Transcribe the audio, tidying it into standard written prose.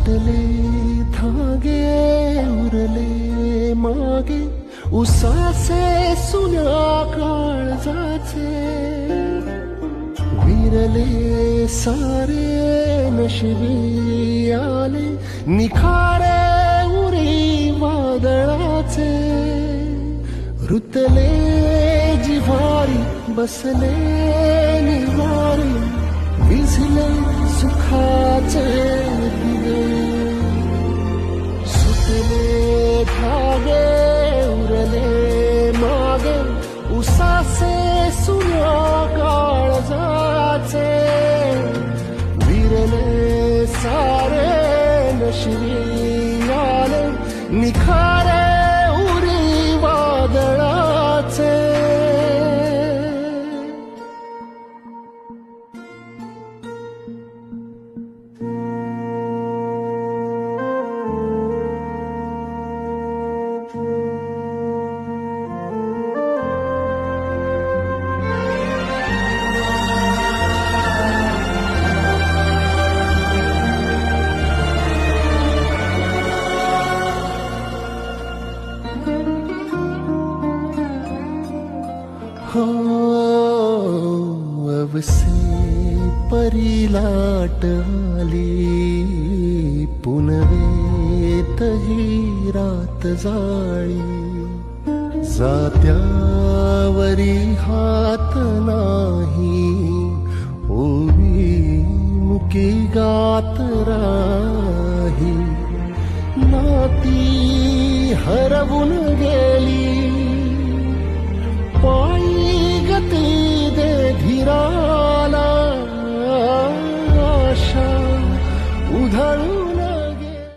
सुटले धागे उरले मागे उसासे सुन्या काळजाचे विरले सारे नशिबी आले निखारे उरी वादळाचे रुतले जिव्हारी बसले निवारी विझले सुखाचे दिवे सुटले धागे उरले मागे उसासे सुन्या काळजाचे विरले सारे नशिबी आले निखारे उरी वादळाचे अवसे परिलाट आली पुनवेतही रात जाळी जात्यावरी हात नाही ओवी मुकी गात राही नाती हरवून गेली पायी गती दे धीराला आशा उधळून